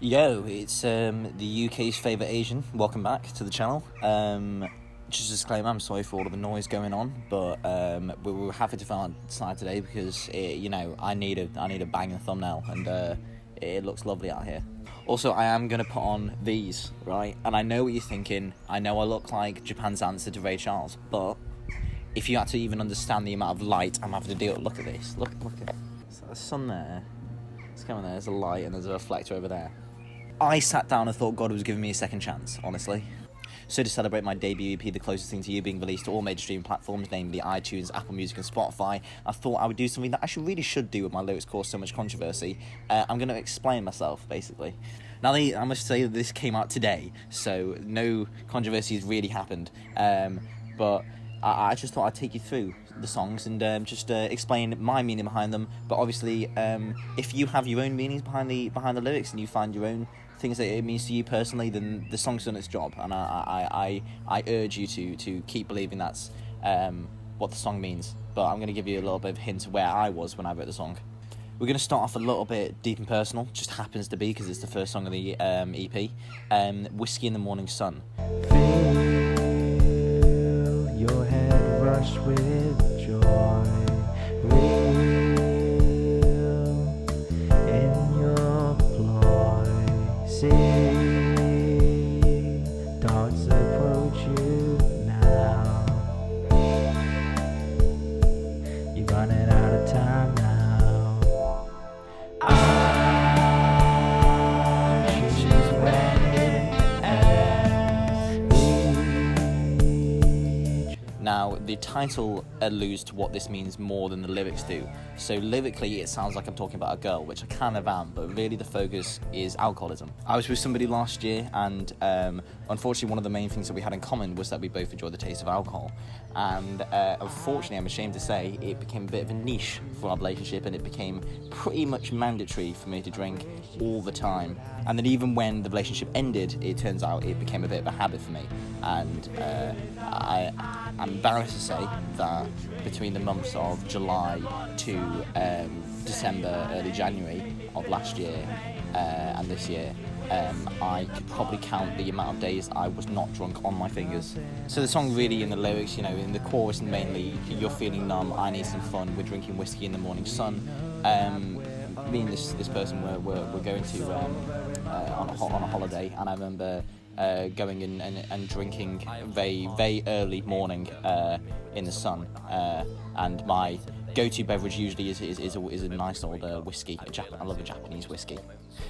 Yo, it's the UK's favourite Asian. Welcome back to the channel. Just a disclaimer, I'm sorry for all of the noise going on, but we were happy to film outside today because I need a banging thumbnail, and it looks lovely out here. Also, I am going to put on these, right? And I know what you're thinking. I know I look like Japan's answer to Ray Charles, but if you had to even understand the amount of light I'm having to deal with, look at this. Look at the sun there. It's coming there. There's a light and there's a reflector over there. I sat down and thought God was giving me a second chance, honestly. So to celebrate my debut EP, The Closest Thing to You, being released to all major streaming platforms, namely iTunes, Apple Music and Spotify, I thought I would do something that I really should do with my lyrics caused so much controversy. I'm going to explain myself, basically. Now, I must say that this came out today, so no controversy has really happened. But I just thought I'd take you through the songs and just explain my meaning behind them. But obviously, if you have your own meanings behind the lyrics and you find your own things that it means to you personally, then the song's done its job, and I urge you to keep believing that's what the song means. But I'm going to give you a little bit of a hint of where I was when I wrote the song. We're going to start off a little bit deep and personal, just happens to be because it's the first song of the EP. Whiskey in the Morning Sun. Feel your head rush with joy. Real in your ploy. See dogs approach you now. You're running out of time now. Now, the title alludes to what this means more than the lyrics do. So lyrically, it sounds like I'm talking about a girl, which I kind of am, but really the focus is alcoholism. I was with somebody last year, and unfortunately, one of the main things that we had in common was that we both enjoyed the taste of alcohol. And unfortunately, I'm ashamed to say, it became a bit of a niche for our relationship, and it became pretty much mandatory for me to drink all the time. And then even when the relationship ended, it turns out it became a bit of a habit for me. And I'm embarrassed to say that between the months of July to December, early January of last year and this year, I could probably count the amount of days I was not drunk on my fingers. So the song really, in the lyrics, in the chorus and mainly, you're feeling numb, I need some fun, we're drinking whiskey in the morning sun. Me and this person were going to on a holiday, and I remember going in and drinking very, very early morning in the sun, and my go-to beverage usually is a nice old whiskey. I love a Japanese whiskey.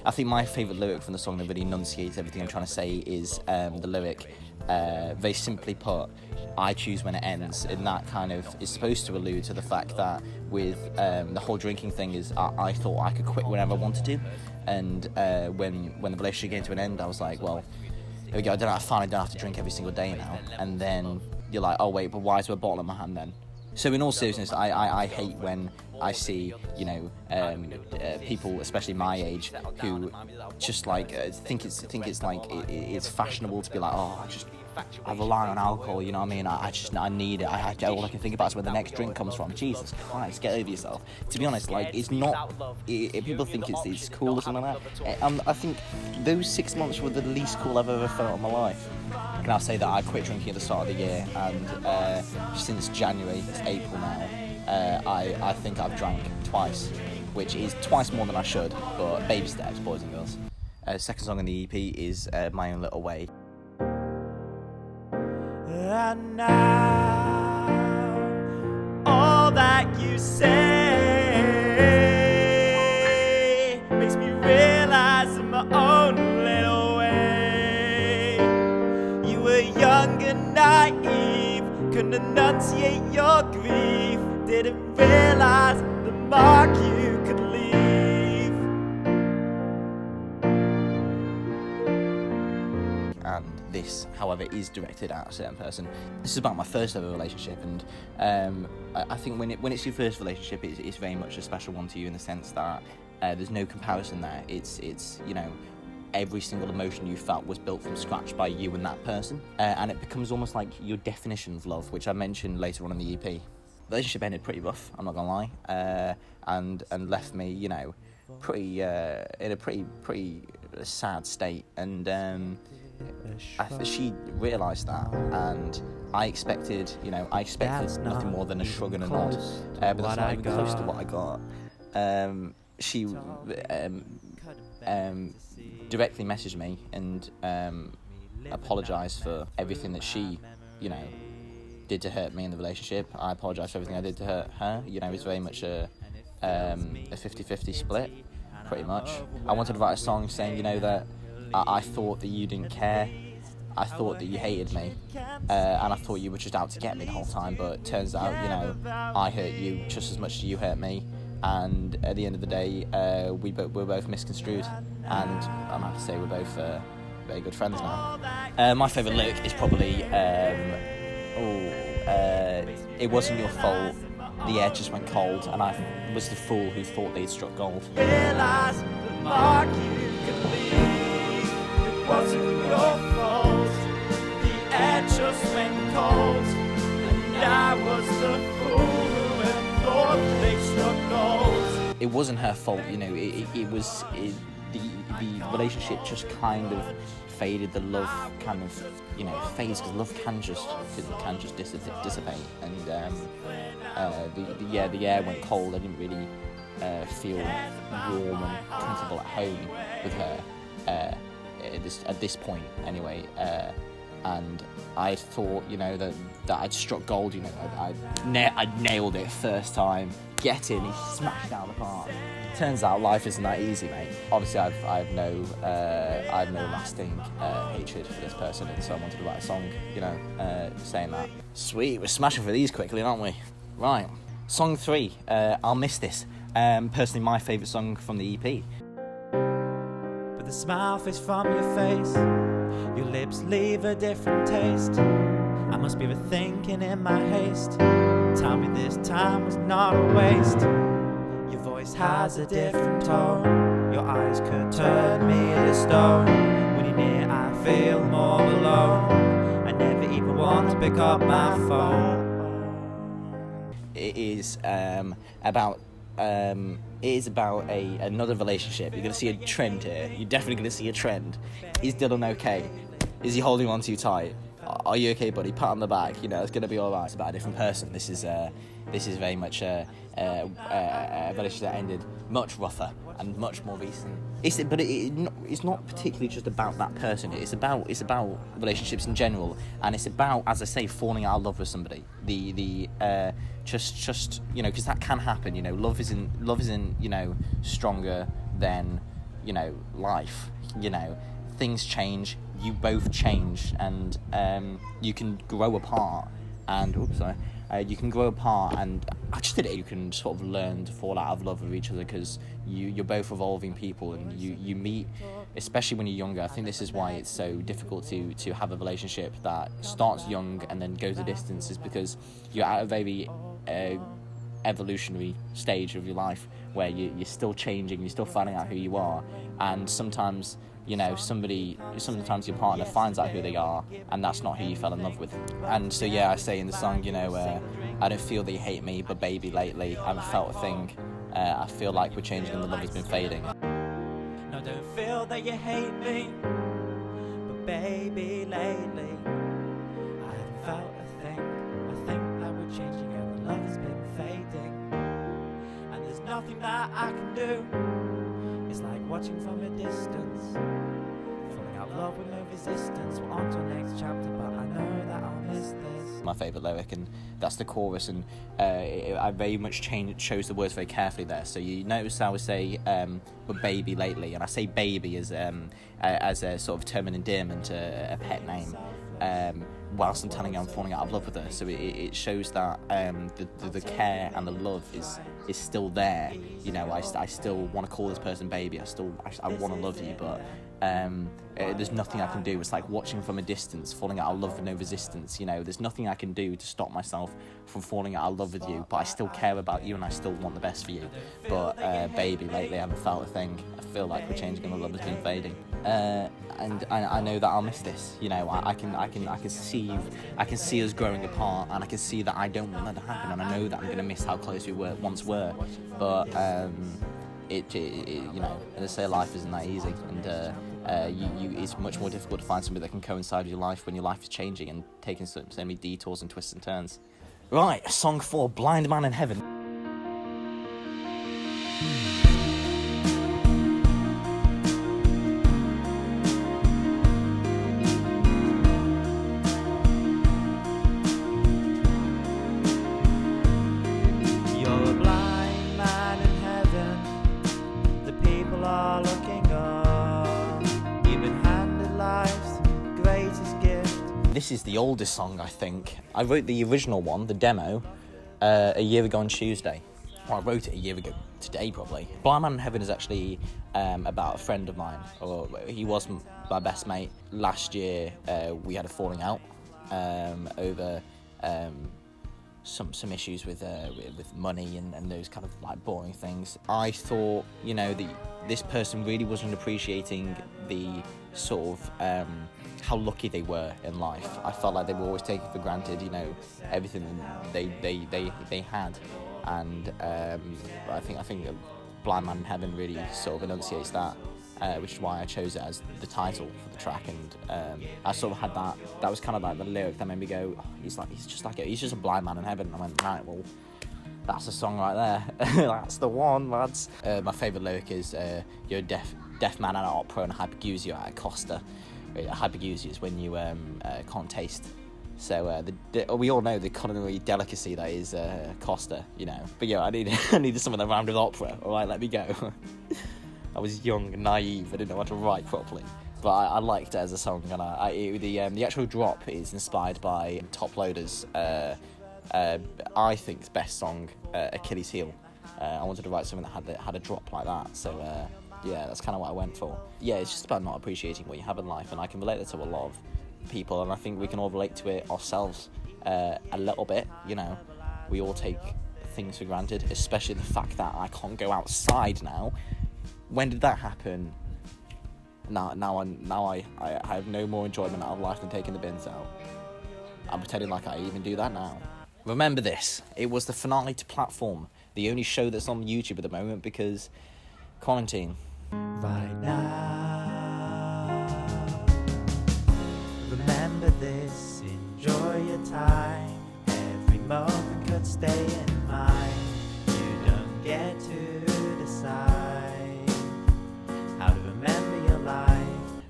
I think my favourite lyric from the song that really enunciates everything I'm trying to say is the lyric, very simply put, I choose when it ends, and that kind of is supposed to allude to the fact that with the whole drinking thing is I thought I could quit whenever I wanted to, and when the relationship came to an end, I was like, well, there we go, I finally don't have to drink every single day now. And then you're like, oh wait, but why is there a bottle in my hand then? So in all seriousness, I hate when I see, people, especially my age, who just like think it's like it's fashionable to be like, oh, I rely on alcohol, you know what I mean? I need it. All I can think about is where the next drink comes from. Jesus Christ, get over yourself. To be honest, like, it's not. People think it's cool or something like that. I think those 6 months were the least cool I've ever felt in my life. I can now say that I quit drinking at the start of the year, and since January, it's April now, I think I've drank twice, which is twice more than I should, but baby steps, boys and girls. Second song on the EP is My Own Little Way. And now all that you say makes me realize in my own little way you were young and naive, couldn't enunciate your grief, didn't realize the mark you could leave. And this, however, is directed at a certain person. This is about my first ever relationship, and I think when it's your first relationship, it's very much a special one to you in the sense that there's no comparison there. It's every single emotion you felt was built from scratch by you and that person, and it becomes almost like your definition of love, which I mentioned later on in the EP. The relationship ended pretty rough, I'm not gonna lie, and left me, pretty in a pretty sad state, and she realised that, and I expected nothing more than a shrug and a nod, but that's not even close to what I got. She directly messaged me and apologised for everything that she, did to hurt me in the relationship. I apologised for everything I did to hurt her. It's very much a 50-50 split, pretty much. I wanted to write a song saying, that I thought that you didn't care. I thought that you hated me, and I thought you were just out to get me the whole time, but it turns out, I hurt you just as much as you hurt me, and at the end of the day, we're both misconstrued, and I'm happy to say we're both very good friends now. My favourite lyric is probably, it wasn't your fault, the air just went cold, and I was the fool who thought they'd struck gold. Realize the mark you could leave. It wasn't your fault. The air just went cold, and I was the fool who had thought they struck gold. It wasn't her fault, it was the relationship just kind of faded. The love kind of fades, because love can just dissipate, and the air went cold. I didn't really feel warm and comfortable at home with her at this point anyway, and I thought that I'd struck gold. I'd nailed it first time, get in, he smashed out the park. Turns out life isn't that easy, mate. Obviously, I've no lasting hatred for this person, and so I wanted to write a song, saying that. Sweet, we're smashing for these quickly, aren't we? Right, song 3. I'll Miss This. Personally, my favourite song from the EP. But the smile fades from your face, your lips leave a different taste. I must be rethinking in my haste. Tell me this time was not a waste. Your voice has a different tone. Your eyes could turn me to stone. When you're near, I feel more alone. I never even want to pick up my phone. It is about another relationship. You're gonna see a trend here. You're definitely gonna see a trend. Is Dylan okay? Is he holding on too tight? Are you okay, buddy? Pat on the back. It's gonna be all right. It's about a different person. This is very much a relationship that ended much rougher and much more recent. It's not particularly just about that person. It's about relationships in general, and it's about, as I say, falling out of love with somebody. Just because that can happen. Love isn't stronger than life. Things change. You both change, and you can grow apart. And you can grow apart, and you can sort of learn to fall out of love with each other, because you're both evolving people, and you meet, especially when you're younger. I think this is why it's so difficult to have a relationship that starts young and then goes a distance, is because you're at a very evolutionary stage of your life where you're still changing, you're still finding out who you are, and sometimes sometimes your partner finds out who they are, and that's not who you fell in love with. And so I say in the song, I don't feel that you hate me, but baby, lately I haven't felt a thing. I feel like we're changing and the love has been fading. No, don't feel that you hate me, but baby, lately I haven't felt a thing. I think that we're changing and the love has been fading, and there's nothing that I can do. It's like watching from a distance, falling out of love with no resistance. We're on to the next chapter, but I know that I'll miss this. My favourite lyric, and that's the chorus, and I very much chose the words very carefully there. So you notice I would say, but baby lately, and I say baby as a sort of term of endearment, a pet name, whilst I'm telling you I'm falling out of love with her. So it shows that the care and the love is still there. I still want to call this person baby. I want to love you, but there's nothing I can do. It's like watching from a distance, falling out of love with no resistance. There's nothing I can do to stop myself from falling out of love with you, but I still care about you and I still want the best for you. But baby, lately I haven't felt a thing. I feel like we're changing and the love has been fading. And I know that I'll miss this. I can see us growing apart, and I can see that I don't want that to happen, and I know that I'm going to miss how close we once were. But as I say, life isn't that easy, and it's much more difficult to find somebody that can coincide with your life when your life is changing and taking so many detours and twists and turns. Right, song 4, Blind Man in Heaven. You're a blind man in heaven. The people are looking on. You've been handed life's greatest gift. This is the oldest song, I think. I wrote the original one, the demo, a year ago on Tuesday. Well, I wrote it a year ago today, probably. Blind Man in Heaven is actually about a friend of mine, or he was my best mate. Last year, we had a falling out over some issues with money and those kind of like boring things. I thought, you know, this person really wasn't appreciating the sort of how lucky they were in life. I felt like they were always taking for granted, you know, everything they had, and I think Blind Man in Heaven really sort of enunciates that. Which is why I chose it as the title for the track, and I sort of had that was kind of like the lyric that made me go, oh, he's just a blind man in heaven. And I went, right, well, that's the song right there. That's the one, lads. My favourite lyric is, you're a deaf man at an opera and a hypergeusia at a Costa. Hypergeusia is when you can't taste. So we all know the culinary delicacy that is Costa, you know. But yeah, I needed something that rhymed with opera. All right, let me go. I was young and naive. I didn't know how to write properly, but I liked it as a song. And the actual drop is inspired by Top Loader's, I think, best song, Achilles Heel. I wanted to write something that had a drop like that. So yeah, that's kind of what I went for. Yeah, it's just about not appreciating what you have in life, and I can relate that to a lot of people, and I think we can all relate to it ourselves a little bit. You know, we all take things for granted, especially the fact that I can't go outside now. When did that happen? Now I have no more enjoyment out of life than taking the bins out. I'm pretending like I even do that now. Remember this, it was the finale to Platform, the only show that's on YouTube at the moment because quarantine. Right now, remember this, enjoy your time. Every moment could stay in mind. You don't get to decide how to remember your life.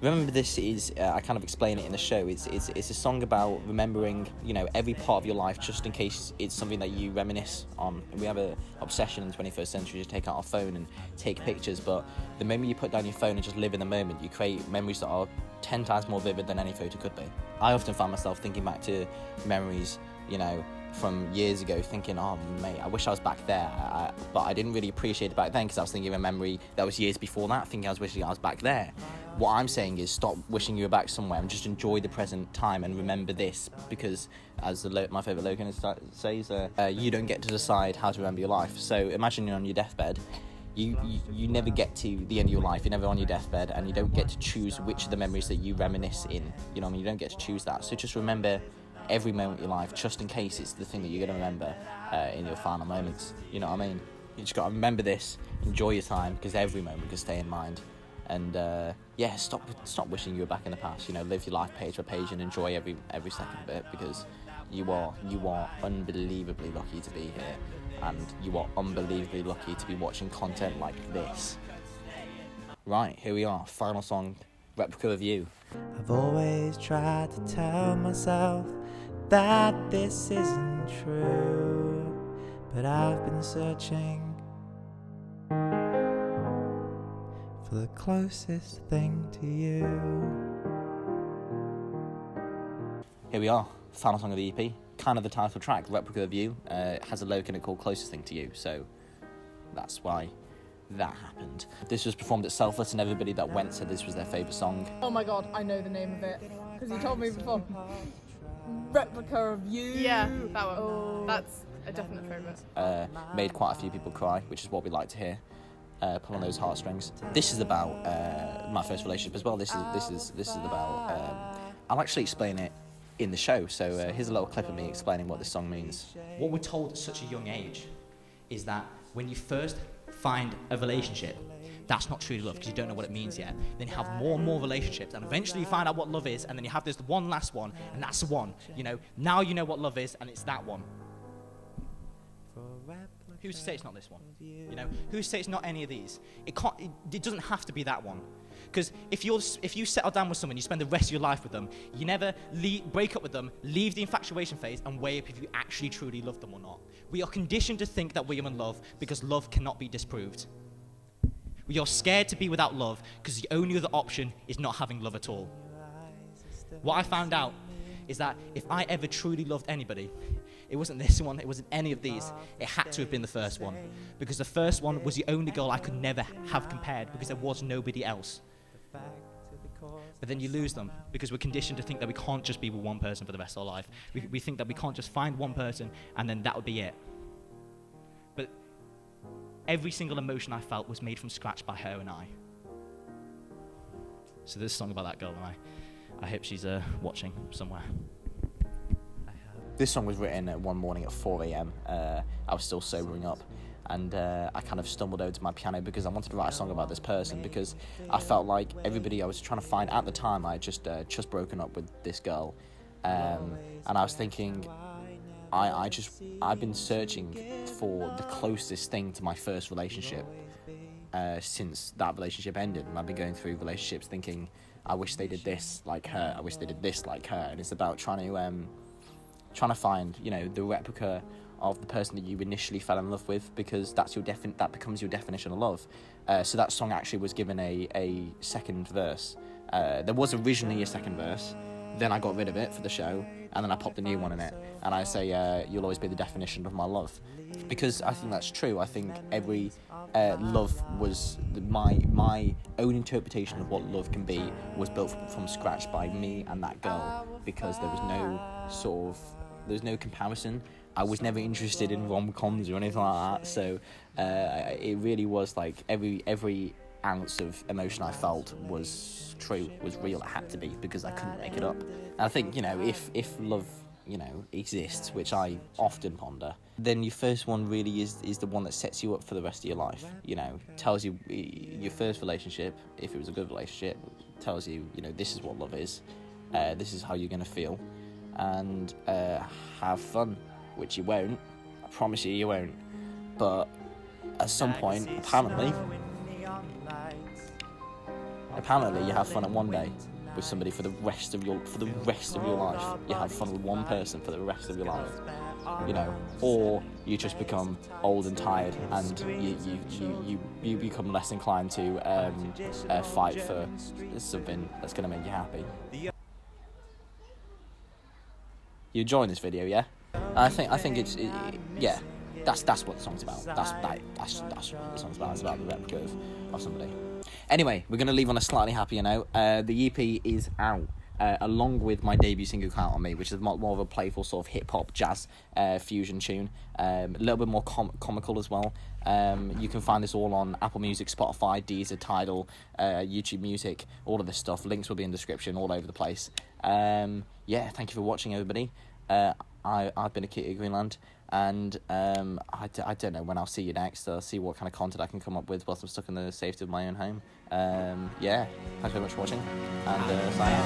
Remember this is, I kind of explain it in the show, it's a song about remembering, you know, every part of your life just in case it's something that you reminisce on. We have an obsession in the 21st century to take out our phone and take pictures, but the moment you put down your phone and just live in the moment, you create memories that are 10 times more vivid than any photo could be. I often find myself thinking back to memories, you know, from years ago, thinking, oh mate, I wish I was back there, but I didn't really appreciate it back then because I was thinking of a memory that was years before that, thinking I was wishing I was back there. What I'm saying is stop wishing you were back somewhere and just enjoy the present time and remember this, because as my favourite Logan says, you don't get to decide how to remember your life. So imagine you're on your deathbed. You never get to the end of your life, you're never on your deathbed, and you don't get to choose which of the memories that you reminisce in, you know what I mean, you don't get to choose that. So just remember every moment of your life, just in case it's the thing that you're going to remember in your final moments, you know what I mean? You just got to remember this, enjoy your time, because every moment can stay in mind. And yeah, stop wishing you were back in the past, you know, live your life page by page and enjoy every second of it, because you are unbelievably lucky to be here, and you are unbelievably lucky to be watching content like this. Right, here we are, final song, Replica of You. I've always tried to tell myself that this isn't true, but I've been searching for the closest thing to you. Here we are, final song of the EP, kind of the title track, Replica of You. It has a lyric in it called Closest Thing to You, so that's why that happened. This was performed at Selfless, and everybody that went said this was their favourite song. Oh my god, I know the name of it, because you told me before. Replica of You. Yeah, that one. Oh. That's a definite favourite. Made quite a few people cry, which is what we like to hear. Pull on those heartstrings. This is about my first relationship as well. This is about. I'll actually explain it in the show. So here's a little clip of me explaining what this song means. What we're told at such a young age is that when you first find a relationship, that's not truly love because you don't know what it means yet. Then you have more and more relationships, and eventually you find out what love is, and then you have this one last one, and that's the one. Now you know what love is, and it's that one. Who's to say it's not this one? Who's to say it's not any of these? It doesn't have to be that one. Because if you settle down with someone, you spend the rest of your life with them, you never break up with them, leave the infatuation phase, and weigh up if you actually truly love them or not. We are conditioned to think that we are in love because love cannot be disproved. We are scared to be without love because the only other option is not having love at all. What I found out is that if I ever truly loved anybody, it wasn't this one, it wasn't any of these. It had to have been the first one. Because the first one was the only girl I could never have compared because there was nobody else. But then you lose them because we're conditioned to think that we can't just be with one person for the rest of our life. We think that we can't just find one person and then that would be it. But every single emotion I felt was made from scratch by her and I. So there's a song about that girl, and I hope she's watching somewhere. This song was written one morning at 4 a.m. I was still sobering up, and I kind of stumbled over to my piano because I wanted to write a song about this person, because I felt like everybody I was trying to find at the time, I had just broken up with this girl, and I was thinking, I've been searching for the closest thing to my first relationship since that relationship ended, and I've been going through relationships thinking, I wish they did this like her, I wish they did this like her, and it's about trying to find, the replica of the person that you initially fell in love with, because that becomes your definition of love. So that song actually was given a second verse. There was originally a second verse, then I got rid of it for the show, and then I popped a new one in it, and I say, you'll always be the definition of my love. Because I think that's true. I think every love was my own interpretation of what love can be was built from scratch by me and that girl, because there was no comparison. I was never interested in rom-coms or anything like that, so it really was like every ounce of emotion I felt was true, was real. It had to be, because I couldn't make it up. And I think, if love, exists, which I often ponder, then your first one really is the one that sets you up for the rest of your life. Tells you your first relationship, if it was a good relationship, tells you, this is what love is, this is how you're going to feel, and have fun, which you won't. I promise you won't. But at some point, apparently you have fun at one day with somebody for the rest of your life. You have fun with one person for the rest of your life, or you just become old and tired, and you become less inclined to fight for something that's going to make you happy. You enjoying this video, yeah? I think it's that's what the song's about. That's what the song's about. It's about the replica of somebody. Anyway, we're going to leave on a slightly happier note. The EP is out, along with my debut single, Count on Me, which is more of a playful sort of hip-hop, jazz fusion tune. A little bit more comical as well. You can find this all on Apple Music, Spotify, Deezer, Tidal, YouTube Music, all of this stuff. Links will be in the description all over the place. Thank you for watching, everybody. I've been Akito Greenland, and I don't know when I'll see you next. I'll see what kind of content I can come up with whilst I'm stuck in the safety of my own home. Thanks very much for watching, and sign out.